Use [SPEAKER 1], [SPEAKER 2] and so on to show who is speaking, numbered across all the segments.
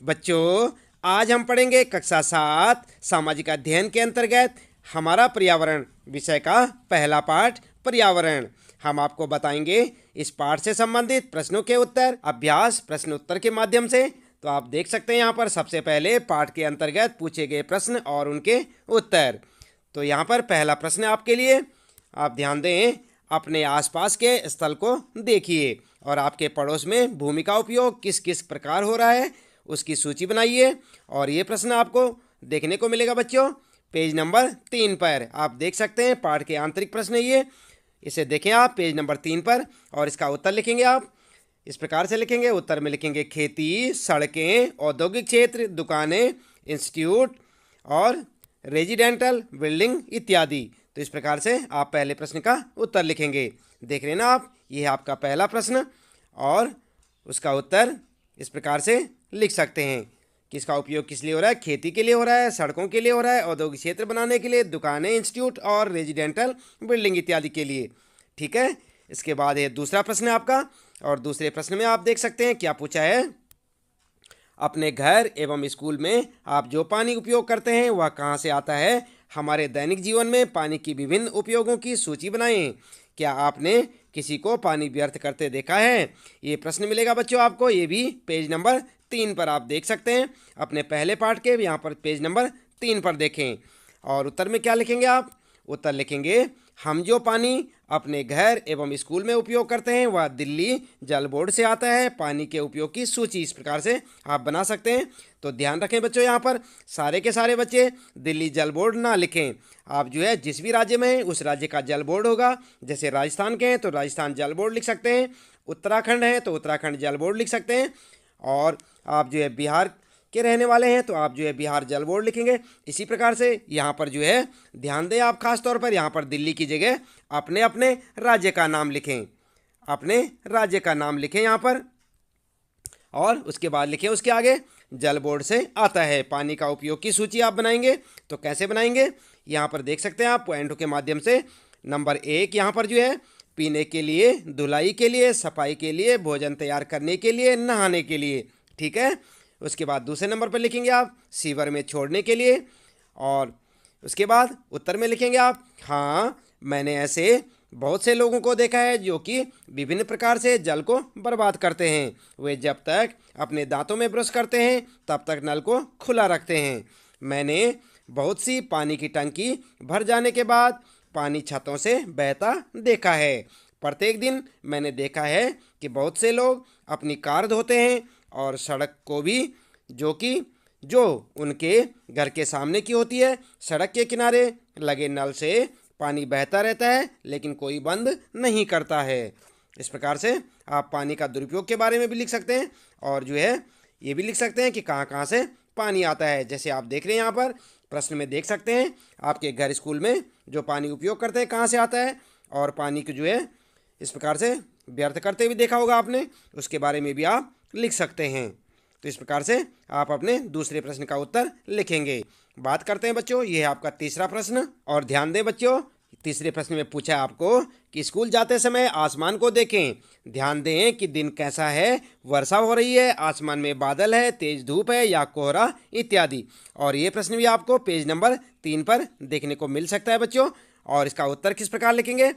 [SPEAKER 1] बच्चों, आज हम पढ़ेंगे कक्षा 7 सामाजिक अध्ययन के अंतर्गत हमारा पर्यावरण विषय का पहला पाठ पर्यावरण। हम आपको बताएंगे इस पाठ से संबंधित प्रश्नों के उत्तर अभ्यास प्रश्न उत्तर के माध्यम से। तो आप देख सकते हैं यहाँ पर सबसे पहले पाठ के अंतर्गत पूछे गए प्रश्न और उनके उत्तर। तो यहाँ पर पहला प्रश्न आपके लिए, आप ध्यान दें, अपने आसपास के स्थल को देखिए और आपके पड़ोस में भूमि का उपयोग किस किस प्रकार हो रहा है उसकी सूची बनाइए। और ये प्रश्न आपको देखने को मिलेगा बच्चों पेज नंबर 3 पर। आप देख सकते हैं पाठ के आंतरिक प्रश्न ये, इसे देखें आप पेज नंबर 3 पर और इसका उत्तर लिखेंगे आप इस प्रकार से लिखेंगे। उत्तर में लिखेंगे खेती, सड़कें, औद्योगिक क्षेत्र, दुकानें, इंस्टीट्यूट और रेजिडेंटल बिल्डिंग इत्यादि। तो इस प्रकार से आप पहले प्रश्न का उत्तर लिखेंगे। देख रहे हैं ना आप, ये है आपका पहला प्रश्न और उसका उत्तर इस प्रकार से लिख सकते हैं कि इसका उपयोग किस लिए हो रहा है। खेती के लिए हो रहा है, सड़कों के लिए हो रहा है, औद्योगिक क्षेत्र बनाने के लिए, दुकानें, इंस्टीट्यूट और रेजिडेंटल बिल्डिंग इत्यादि के लिए। ठीक है, इसके बाद है दूसरा प्रश्न आपका और दूसरे प्रश्न में आप देख सकते हैं क्या पूछा है। अपने घर एवं स्कूल में आप जो पानी उपयोग करते हैं वह कहाँ से आता है। हमारे दैनिक जीवन में पानी की विभिन्न उपयोगों की सूची बनाएं। क्या आपने किसी को पानी व्यर्थ करते देखा है। ये प्रश्न मिलेगा बच्चों आपको, ये भी पेज नंबर 3 पर आप देख सकते हैं। अपने पहले पाठ के यहाँ पर पेज नंबर 3 पर देखें और उत्तर में क्या लिखेंगे आप। उत्तर लिखेंगे हम जो पानी अपने घर एवं स्कूल में उपयोग करते हैं वह दिल्ली जल बोर्ड से आता है। पानी के उपयोग की सूची इस प्रकार से आप बना सकते हैं। तो ध्यान रखें बच्चों, यहाँ पर सारे के सारे बच्चे दिल्ली जल बोर्ड ना लिखें। आप जो है जिस भी राज्य में हैं उस राज्य का जल बोर्ड होगा। जैसे राजस्थान के हैं तो राजस्थान जल बोर्ड लिख सकते हैं, उत्तराखंड है तो उत्तराखंड जल बोर्ड लिख सकते हैं, और आप जो है बिहार के रहने वाले हैं तो आप जो है बिहार जल बोर्ड लिखेंगे। इसी प्रकार से यहाँ पर जो है ध्यान दें आप, खास तौर पर यहाँ पर दिल्ली की जगह अपने अपने राज्य का नाम लिखें, अपने राज्य का नाम लिखें यहाँ पर। और उसके बाद लिखें उसके आगे जल बोर्ड से आता है। पानी का उपयोग की सूची आप बनाएंगे तो कैसे बनाएंगे, यहाँ पर देख सकते हैं आप पॉइंटों के माध्यम से। नंबर 1 यहाँ पर जो है पीने के लिए, धुलाई के लिए, सफाई के लिए, भोजन तैयार करने के लिए, नहाने के लिए। ठीक है, उसके बाद दूसरे नंबर पर लिखेंगे आप सीवर में छोड़ने के लिए। और उसके बाद उत्तर में लिखेंगे आप हाँ मैंने ऐसे बहुत से लोगों को देखा है जो कि विभिन्न प्रकार से जल को बर्बाद करते हैं। वे जब तक अपने दांतों में ब्रश करते हैं तब तक नल को खुला रखते हैं। मैंने बहुत सी पानी की टंकी भर जाने के बाद पानी छतों से बहता देखा है। प्रत्येक दिन मैंने देखा है कि बहुत से लोग अपनी कार धोते हैं और सड़क को भी जो उनके घर के सामने की होती है। सड़क के किनारे लगे नल से पानी बहता रहता है लेकिन कोई बंद नहीं करता है। इस प्रकार से आप पानी का दुरुपयोग के बारे में भी लिख सकते हैं और जो है ये भी लिख सकते हैं कि कहाँ कहाँ से पानी आता है। जैसे आप देख रहे हैं यहाँ पर प्रश्न में देख सकते हैं आपके घर स्कूल में जो पानी उपयोग करते हैं कहाँ से आता है, और पानी को जो है इस प्रकार से व्यर्थ करते भी देखा होगा आपने, उसके बारे में भी आप लिख सकते हैं। तो इस प्रकार से आप अपने दूसरे प्रश्न का उत्तर लिखेंगे। बात करते हैं बच्चों, ये है आपका तीसरा प्रश्न और ध्यान दें बच्चों, तीसरे प्रश्न में पूछा आपको कि स्कूल जाते समय आसमान को देखें। ध्यान दें कि दिन कैसा है, वर्षा हो रही है, आसमान में बादल है, तेज धूप है या कोहरा इत्यादि। और ये प्रश्न भी आपको पेज नंबर 3 पर देखने को मिल सकता है बच्चों। और इसका उत्तर किस प्रकार लिखेंगे।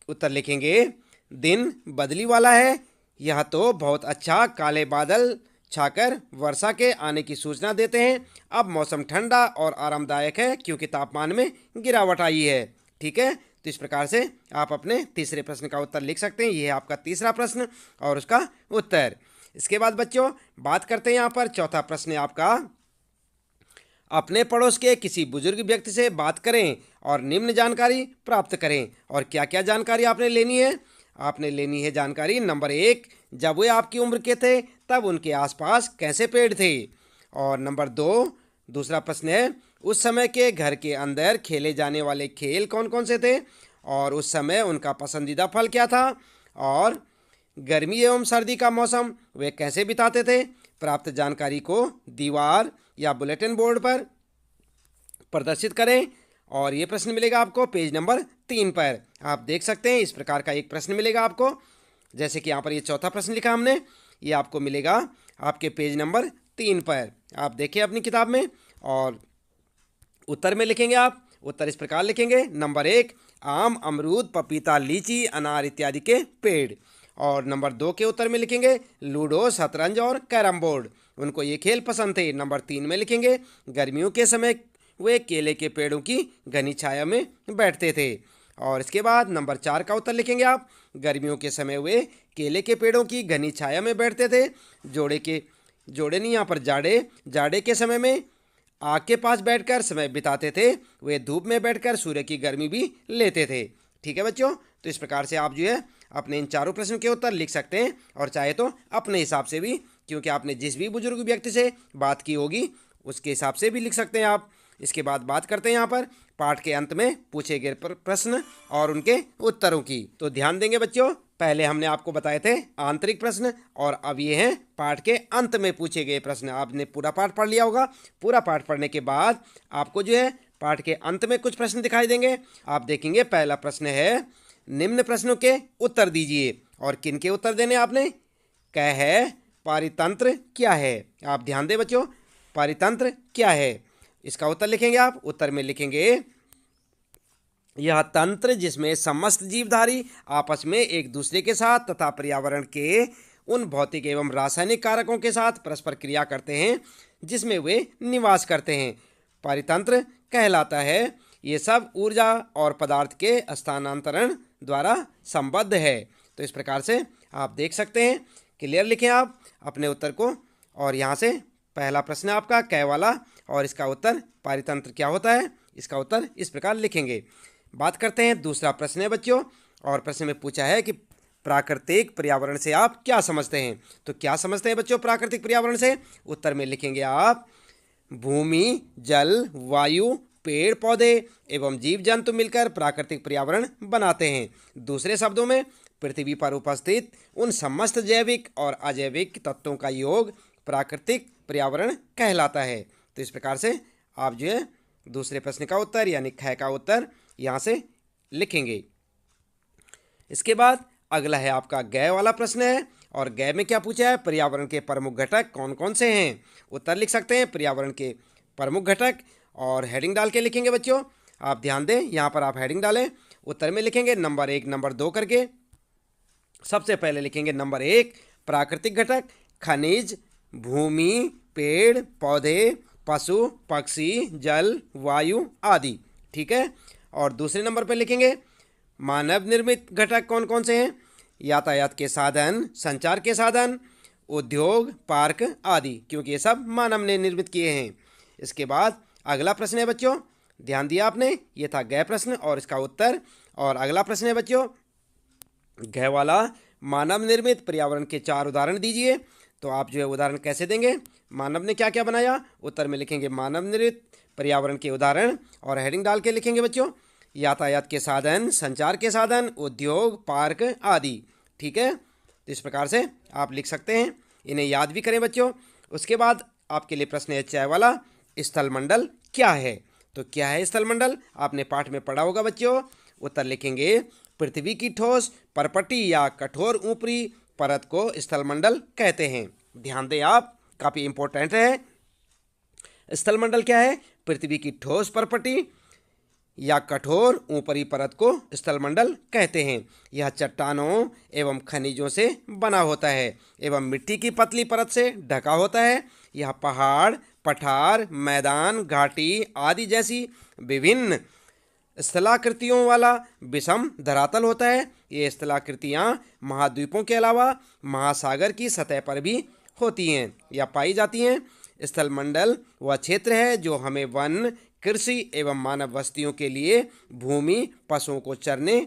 [SPEAKER 1] उत्तर लिखेंगे दिन बदली वाला है, यह तो बहुत अच्छा, काले बादल छाकर वर्षा के आने की सूचना देते हैं। अब मौसम ठंडा और आरामदायक है क्योंकि तापमान में गिरावट आई है। ठीक है, तो इस प्रकार से आप अपने तीसरे प्रश्न का उत्तर लिख सकते हैं। ये है आपका तीसरा प्रश्न और उसका उत्तर। इसके बाद बच्चों बात करते हैं यहाँ पर चौथा प्रश्न है आपका, अपने पड़ोस के किसी बुजुर्ग व्यक्ति से बात करें और निम्न जानकारी प्राप्त करें। और क्या क्या जानकारी आपने लेनी है। आपने लेनी है जानकारी नंबर 1, जब वे आपकी उम्र के थे तब उनके आसपास कैसे पेड़ थे। और नंबर 2 दूसरा प्रश्न है उस समय के घर के अंदर खेले जाने वाले खेल कौन कौन से थे और उस समय उनका पसंदीदा फल क्या था। और गर्मी एवं सर्दी का मौसम वे कैसे बिताते थे। प्राप्त जानकारी को दीवार या बुलेटिन बोर्ड पर प्रदर्शित करें। और ये प्रश्न मिलेगा आपको पेज नंबर 3 पर। आप देख सकते हैं इस प्रकार का एक प्रश्न मिलेगा आपको, जैसे कि यहाँ पर ये चौथा प्रश्न लिखा हमने, ये आपको मिलेगा आपके पेज नंबर 3 पर। आप देखिए अपनी किताब में और उत्तर में लिखेंगे आप। उत्तर इस प्रकार लिखेंगे। नंबर 1 आम, अमरूद, पपीता, लीची, अनार इत्यादि के पेड़। और नंबर 2 के उत्तर में लिखेंगे लूडो, शतरंज और कैरम बोर्ड। उनको ये खेल पसंद थे। नंबर 3 में लिखेंगे गर्मियों के समय वे केले के पेड़ों की घनी छाया में बैठते थे। और इसके बाद नंबर 4 का उत्तर लिखेंगे आप। गर्मियों के समय वे केले के पेड़ों की घनी छाया में बैठते थे। जोड़े नहीं यहाँ पर जाड़े के समय में आग के पास बैठकर समय बिताते थे। वे धूप में बैठकर सूर्य की गर्मी भी लेते थे। ठीक है बच्चों, तो इस प्रकार से आप जो है अपने इन चारों प्रश्नों के उत्तर लिख सकते हैं और चाहे तो अपने हिसाब से भी, क्योंकि आपने जिस भी बुजुर्ग व्यक्ति से बात की होगी उसके हिसाब से भी लिख सकते हैं आप। इसके बाद बात करते हैं यहाँ पर पाठ के अंत में पूछे गए प्रश्न और उनके उत्तरों की। तो ध्यान देंगे बच्चों, पहले हमने आपको बताए थे आंतरिक प्रश्न और अब ये हैं पाठ के अंत में पूछे गए प्रश्न। आपने पूरा पाठ पढ़ लिया होगा। पूरा पाठ पढ़ने के बाद आपको जो है पाठ के अंत में कुछ प्रश्न दिखाई देंगे। आप देखेंगे पहला प्रश्न है निम्न प्रश्नों के उत्तर दीजिए। और किन के उत्तर देने आपने? क्या है पारितंत्र क्या है? आप ध्यान दें बच्चों, पारितंत्र क्या है इसका उत्तर लिखेंगे आप। उत्तर में लिखेंगे यह तंत्र जिसमें समस्त जीवधारी आपस में एक दूसरे के साथ तथा पर्यावरण के उन भौतिक एवं रासायनिक कारकों के साथ परस्पर क्रिया करते हैं जिसमें वे निवास करते हैं, पारितंत्र कहलाता है। ये सब ऊर्जा और पदार्थ के स्थानांतरण द्वारा संबद्ध है। तो इस प्रकार से आप देख सकते हैं। क्लियर लिखें आप अपने उत्तर को। और यहाँ से पहला प्रश्न है आपका कै वाला और इसका उत्तर पारितंत्र क्या होता है, इसका उत्तर इस प्रकार लिखेंगे। बात करते हैं दूसरा प्रश्न है बच्चों। और प्रश्न में पूछा है कि प्राकृतिक पर्यावरण से आप क्या समझते हैं। तो क्या समझते हैं बच्चों प्राकृतिक पर्यावरण से? उत्तर में लिखेंगे आप भूमि, जल, वायु, पेड़ पौधे एवं जीव जंतु मिलकर प्राकृतिक पर्यावरण बनाते हैं। दूसरे शब्दों में पृथ्वी पर उपस्थित उन समस्त जैविक और अजैविक तत्वों का योग प्राकृतिक पर्यावरण कहलाता है। तो इस प्रकार से आप जो है दूसरे प्रश्न का उत्तर यानी ख का उत्तर यहाँ से लिखेंगे। इसके बाद अगला है आपका गै वाला प्रश्न है। और गै में क्या पूछा है? पर्यावरण के प्रमुख घटक कौन कौन से हैं? उत्तर लिख सकते हैं पर्यावरण के प्रमुख घटक और हेडिंग डाल के लिखेंगे बच्चों। आप ध्यान दें, यहाँ पर आप हेडिंग डालें। उत्तर में लिखेंगे नंबर 1 नंबर 2 करके। सबसे पहले लिखेंगे नंबर 1 प्राकृतिक घटक खनिज, भूमि, पेड़ पौधे, पशु पक्षी, जल, वायु आदि। ठीक है। और दूसरे नंबर पर लिखेंगे मानव निर्मित घटक कौन कौन से हैं? यातायात के साधन, संचार के साधन, उद्योग, पार्क आदि, क्योंकि ये सब मानव ने निर्मित किए हैं। इसके बाद अगला प्रश्न है बच्चों, ध्यान दिया आपने, ये था गै प्रश्न और इसका उत्तर। और अगला प्रश्न है बच्चों गै वाला मानव निर्मित पर्यावरण के 4 उदाहरण दीजिए। तो आप जो है उदाहरण कैसे देंगे? मानव ने क्या क्या बनाया? उत्तर में लिखेंगे मानव निर्मित पर्यावरण के उदाहरण और हेडिंग डाल के लिखेंगे बच्चों यातायात के साधन, संचार के साधन, उद्योग, पार्क आदि। ठीक है। तो इस प्रकार से आप लिख सकते हैं। इन्हें याद भी करें बच्चों। उसके बाद आपके लिए प्रश्न है च वाला स्थलमंडल क्या है? तो क्या है स्थलमंडल? आपने पाठ में पढ़ा होगा बच्चों। उत्तर लिखेंगे पृथ्वी की ठोस परपटी या कठोर ऊपरी परत को स्थलमंडल कहते हैं। ध्यान दें आप, काफ़ी इंपॉर्टेंट है। स्थलमंडल क्या है? पृथ्वी की ठोस परपटी या कठोर ऊपरी परत को स्थलमंडल कहते हैं। यह चट्टानों एवं खनिजों से बना होता है एवं मिट्टी की पतली परत से ढका होता है। यह पहाड़, पठार, मैदान, घाटी आदि जैसी विभिन्न स्थलाकृतियों वाला विषम धरातल होता है। ये स्थलाकृतियाँ महाद्वीपों के अलावा महासागर की सतह पर भी होती हैं या पाई जाती हैं। स्थलमंडल वह क्षेत्र है जो हमें वन, कृषि एवं मानव बस्तियों के लिए भूमि, पशुओं को चरने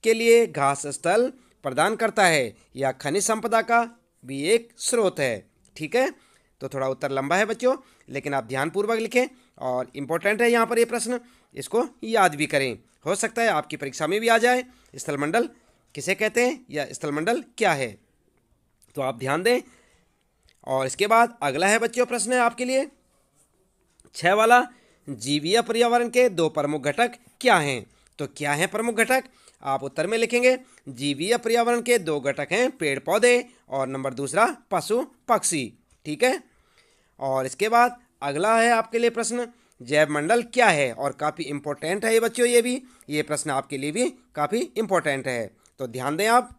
[SPEAKER 1] के लिए घास स्थल प्रदान करता है। यह खनिज संपदा का भी एक स्रोत है। ठीक है। तो थोड़ा उत्तर लंबा है बच्चों, लेकिन आप ध्यानपूर्वक लिखें और इम्पोर्टेंट है यहाँ पर ये प्रश्न, इसको याद भी करें। हो सकता है आपकी परीक्षा में भी आ जाए स्थलमंडल किसे कहते हैं या स्थलमंडल क्या है। तो आप ध्यान दें। और इसके बाद अगला है बच्चों प्रश्न है आपके लिए 6 वाला जीवीय पर्यावरण के 2 प्रमुख घटक क्या हैं? तो क्या हैं प्रमुख घटक? आप उत्तर में लिखेंगे जीवीय पर्यावरण के 2 घटक हैं पेड़ पौधे और नंबर दूसरा पशु पक्षी। ठीक है। और इसके बाद अगला है आपके लिए प्रश्न, जैव मंडल क्या है, और काफ़ी इंपॉर्टेंट है ये बच्चों, ये प्रश्न आपके लिए भी काफ़ी इंपॉर्टेंट है, तो ध्यान दें आप।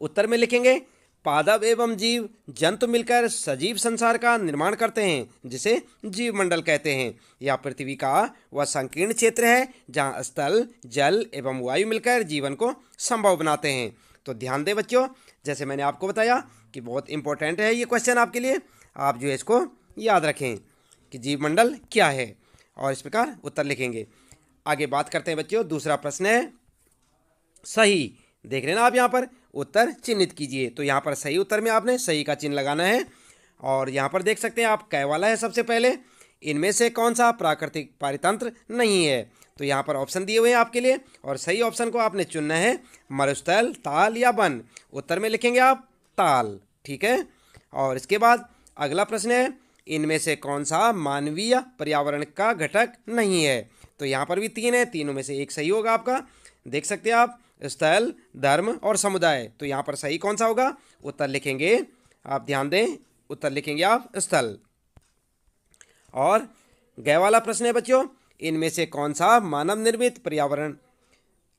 [SPEAKER 1] उत्तर में लिखेंगे, पादप एवं जीव जंतु मिलकर सजीव संसार का निर्माण करते हैं जिसे जीव मंडल कहते हैं। यह पृथ्वी का वह संकीर्ण क्षेत्र है जहाँ स्थल, जल एवं वायु मिलकर जीवन को संभव बनाते हैं। तो ध्यान दें बच्चों, जैसे मैंने आपको बताया कि बहुत इंपॉर्टेंट है ये क्वेश्चन आपके लिए, आप जो है इसको याद रखें कि जीव मंडल क्या है, और इस प्रकार उत्तर लिखेंगे। आगे बात करते हैं बच्चों, दूसरा प्रश्न है सही। देख रहे हैं ना आप, यहाँ पर उत्तर चिन्हित कीजिए। तो यहाँ पर सही उत्तर में आपने सही का चिन्ह लगाना है, और यहाँ पर देख सकते हैं आप कै वाला है सबसे पहले, इनमें से कौन सा प्राकृतिक पारितंत्र नहीं है। तो यहाँ पर ऑप्शन दिए हुए हैं आपके लिए, और सही ऑप्शन को आपने चुनना है, मरुस्थल, ताल या वन। उत्तर में लिखेंगे आप ताल, ठीक है। और इसके बाद अगला प्रश्न है, इनमें से कौन सा मानवीय पर्यावरण का घटक नहीं है। तो यहाँ पर भी तीन है, तीनों में से एक सही होगा आपका। देख सकते हैं आप, स्थल, धर्म और समुदाय। तो यहाँ पर सही कौन सा होगा, उत्तर लिखेंगे आप, ध्यान दें, उत्तर लिखेंगे आप स्थल। और गै वाला प्रश्न है बच्चों, इनमें से कौन सा मानव निर्मित पर्यावरण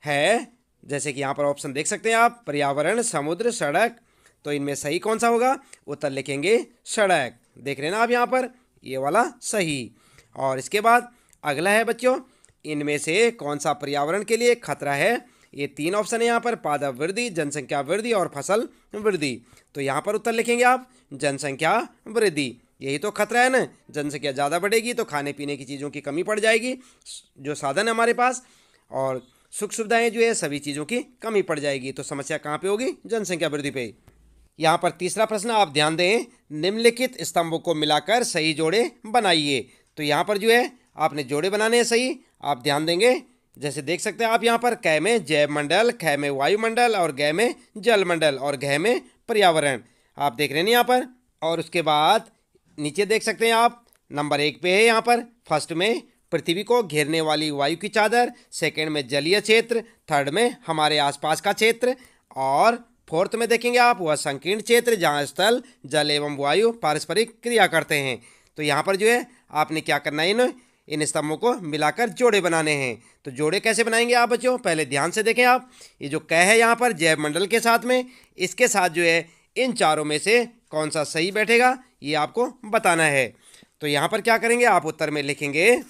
[SPEAKER 1] है। जैसे कि यहाँ पर ऑप्शन देख सकते हैं आप, पर्यावरण, समुद्र, सड़क। तो इनमें सही कौन सा होगा, उत्तर लिखेंगे सड़क। देख रहे हैं ना आप यहाँ पर, ये वाला सही। और इसके बाद अगला है बच्चों, इनमें से कौन सा पर्यावरण के लिए खतरा है। ये तीन ऑप्शन है यहाँ पर, पादप वृद्धि, जनसंख्या वृद्धि और फसल वृद्धि। तो यहाँ पर उत्तर लिखेंगे आप जनसंख्या वृद्धि। यही तो खतरा है ना, जनसंख्या ज़्यादा बढ़ेगी तो खाने पीने की चीज़ों की कमी पड़ जाएगी, जो साधन है हमारे पास और सुख सुविधाएं जो है सभी चीज़ों की कमी पड़ जाएगी। तो समस्या कहाँ पे होगी, जनसंख्या वृद्धि पे। यहाँ पर तीसरा प्रश्न आप ध्यान दें, निम्नलिखित स्तंभों को मिलाकर सही जोड़े बनाइए। तो यहाँ पर जो है आपने जोड़े बनाने हैं सही, आप ध्यान देंगे। जैसे देख सकते हैं आप यहाँ पर, कै में जैव मंडल, ख में वायुमंडल और गै में जल मंडल और घ में पर्यावरण, आप देख रहे हैं यहाँ पर। और उसके बाद नीचे देख सकते हैं आप, नंबर 1 पे है यहाँ पर, फर्स्ट में पृथ्वी को घेरने वाली वायु की चादर, सेकंड में जलीय क्षेत्र, थर्ड में हमारे आसपास का क्षेत्र, और फोर्थ में देखेंगे आप वह संकीर्ण क्षेत्र जहाँ स्थल, जल एवं वायु पारस्परिक क्रिया करते हैं। तो यहाँ पर जो है आपने क्या करना है, इन स्तंभों को मिलाकर जोड़े बनाने हैं। तो जोड़े कैसे बनाएंगे आप बच्चों, पहले ध्यान से देखें आप, ये जो कै है यहाँ पर जैव मंडल के साथ में, इसके साथ जो है इन चारों में से कौन सा सही बैठेगा ये आपको बताना है। तो यहाँ पर क्या करेंगे आप, उत्तर में लिखेंगे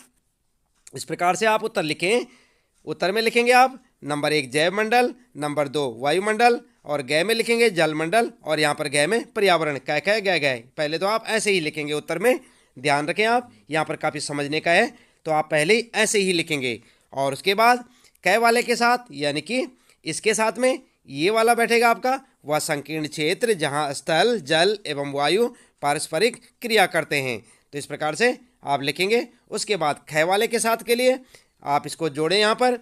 [SPEAKER 1] इस प्रकार से, आप उत्तर लिखें। उत्तर में लिखेंगे आप नंबर 1 जैव मंडल, नंबर 2 वायुमंडल, और गै में लिखेंगे जल मंडल, और यहाँ पर गै में पर्यावरण, कै कै गै गै। पहले तो आप ऐसे ही लिखेंगे उत्तर में, ध्यान रखें आप, यहाँ पर काफ़ी समझने का है, तो आप पहले ही ऐसे ही लिखेंगे। और उसके बाद कै वाले के साथ, यानी कि इसके साथ में ये वाला बैठेगा आपका, वह संकीर्ण क्षेत्र जहाँ स्थल, जल एवं वायु पारस्परिक क्रिया करते हैं। तो इस प्रकार से आप लिखेंगे। उसके बाद ख वाले के साथ के लिए आप इसको जोड़ें यहाँ पर,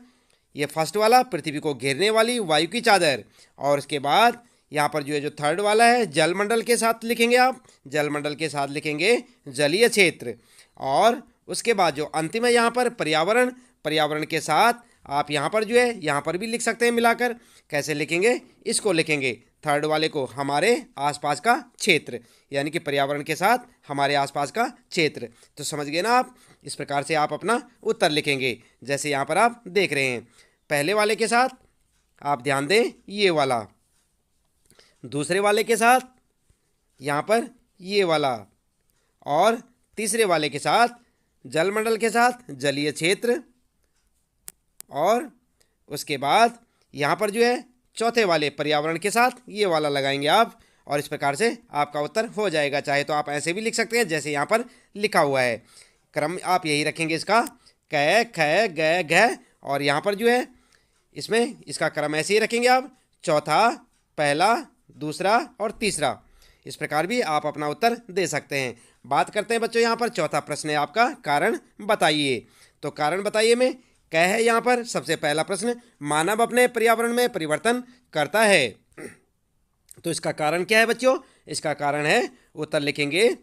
[SPEAKER 1] ये फर्स्ट वाला पृथ्वी को घेरने वाली वायु की चादर, और इसके बाद यहाँ पर जो है जो थर्ड वाला है जल मंडल के साथ लिखेंगे आप, जल मंडल के साथ लिखेंगे जलीय क्षेत्र, और उसके बाद जो अंतिम है यहाँ पर पर्यावरण, पर्यावरण के साथ आप यहाँ पर जो है यहाँ पर भी लिख सकते हैं मिलाकर। कैसे लिखेंगे, इसको लिखेंगे थर्ड वाले को हमारे आसपास का क्षेत्र, यानी कि पर्यावरण के साथ हमारे आसपास का क्षेत्र। तो समझ गए ना आप, इस प्रकार से आप अपना उत्तर लिखेंगे। जैसे यहाँ पर आप देख रहे हैं, पहले वाले के साथ आप ध्यान दें ये वाला, दूसरे वाले के साथ यहाँ पर ये वाला, और तीसरे वाले के साथ जलमंडल के साथ जलीय क्षेत्र, और उसके बाद यहाँ पर जो है चौथे वाले पर्यावरण के साथ ये वाला लगाएंगे आप, और इस प्रकार से आपका उत्तर हो जाएगा। चाहे तो आप ऐसे भी लिख सकते हैं जैसे यहाँ पर लिखा हुआ है, क्रम आप यही रखेंगे इसका, कै ख गै घ, और यहाँ पर जो है इसमें इसका क्रम ऐसे ही रखेंगे आप, चौथा, पहला, दूसरा और तीसरा। इस प्रकार भी आप अपना उत्तर दे सकते हैं। बात करते हैं बच्चों, यहाँ पर चौथा प्रश्न है आपका, कारण बताइए। तो कारण बताइए में क्या है, यहाँ पर सबसे पहला प्रश्न, मानव अपने पर्यावरण में परिवर्तन करता है। तो इसका कारण क्या है बच्चों, इसका कारण है, उत्तर लिखेंगे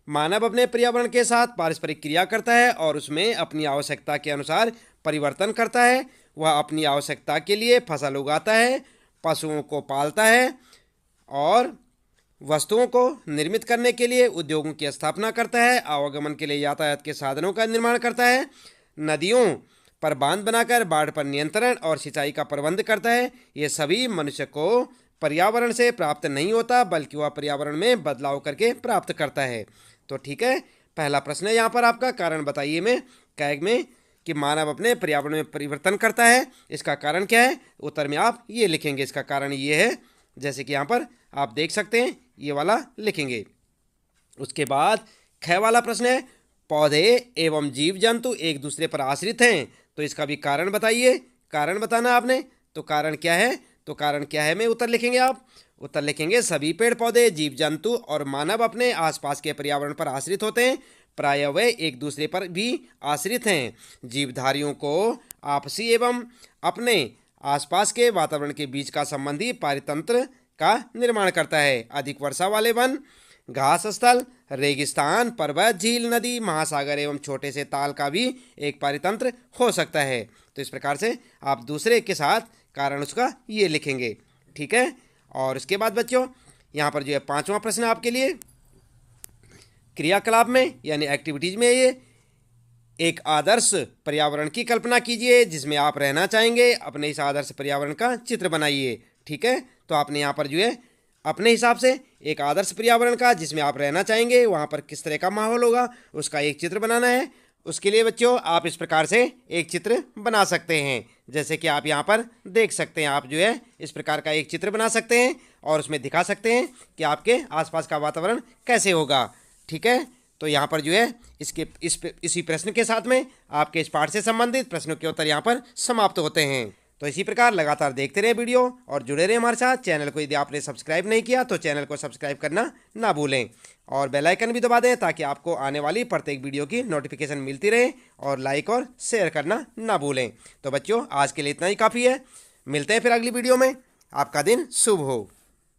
[SPEAKER 1] मानव अपने पर्यावरण के साथ पारस्परिक क्रिया करता है और उसमें अपनी आवश्यकता के अनुसार परिवर्तन करता है। वह अपनी आवश्यकता के लिए फसल उगाता है, पशुओं को पालता है और वस्तुओं को निर्मित करने के लिए उद्योगों की स्थापना करता है, आवागमन के लिए यातायात के साधनों का निर्माण करता है, नदियों पर बांध बनाकर बाढ़ पर नियंत्रण और सिंचाई का प्रबंध करता है। ये सभी मनुष्य को पर्यावरण से प्राप्त नहीं होता, बल्कि वह पर्यावरण में बदलाव करके प्राप्त करता है। तो ठीक है, पहला प्रश्न है यहाँ पर आपका, कारण बताइए में कैग में कि मानव अपने पर्यावरण में परिवर्तन करता है, इसका कारण क्या है? उत्तर में आप ये लिखेंगे, इसका कारण ये है, जैसे कि यहाँ पर आप देख सकते हैं, ये वाला लिखेंगे। उसके बाद ख वाला प्रश्न है, पौधे एवं जीव जंतु एक दूसरे पर आश्रित हैं, तो इसका भी कारण बताइए। कारण बताना आपने, तो कारण क्या है? तो कारण क्या है में उत्तर लिखेंगे आप। उत्तर लिखेंगे, सभी पेड़ पौधे, जीव जंतु और मानव अपने आसपास के पर्यावरण पर आश्रित होते हैं, प्रायः वे एक दूसरे पर भी आश्रित हैं। जीवधारियों को आपसी एवं अपने आसपास के वातावरण के बीच का संबंधी पारितंत्र का निर्माण करता है। अधिक वर्षा वाले वन, घास स्थल, रेगिस्तान, पर्वत, झील, नदी, महासागर एवं छोटे से ताल का भी एक पारितंत्र हो सकता है। तो इस प्रकार से आप दूसरे के साथ कारण उसका ये लिखेंगे, ठीक है। और उसके बाद बच्चों यहाँ पर जो है पांचवा प्रश्न आपके लिए, क्रियाकलाप में यानी एक्टिविटीज में, ये एक आदर्श पर्यावरण की कल्पना कीजिए जिसमें आप रहना चाहेंगे। अपने इस आदर्श पर्यावरण का चित्र बनाइए, ठीक है। तो आपने यहाँ पर जो है अपने हिसाब से एक आदर्श पर्यावरण का जिसमें आप रहना चाहेंगे, वहाँ पर किस तरह का माहौल होगा, उसका एक चित्र बनाना है। उसके लिए बच्चों आप इस प्रकार से एक चित्र बना सकते हैं, जैसे कि आप यहाँ पर देख सकते हैं। आप जो है इस प्रकार का एक चित्र बना सकते हैं और उसमें दिखा सकते हैं कि आपके आसपास का वातावरण कैसे होगा, ठीक है। तो यहाँ पर जो है इसी प्रश्न के साथ में आपके इस पाठ से संबंधित प्रश्नों के उत्तर यहाँ पर समाप्त होते हैं। तो इसी प्रकार लगातार देखते रहे वीडियो और जुड़े रहे हमारे साथ। चैनल को यदि आपने सब्सक्राइब नहीं किया तो चैनल को सब्सक्राइब करना ना भूलें और बेल आइकन भी दबा दें ताकि आपको आने वाली प्रत्येक वीडियो की नोटिफिकेशन मिलती रहे, और लाइक और शेयर करना ना भूलें। तो बच्चों आज के लिए इतना ही काफ़ी है, मिलते हैं फिर अगली वीडियो में। आपका दिन शुभ हो।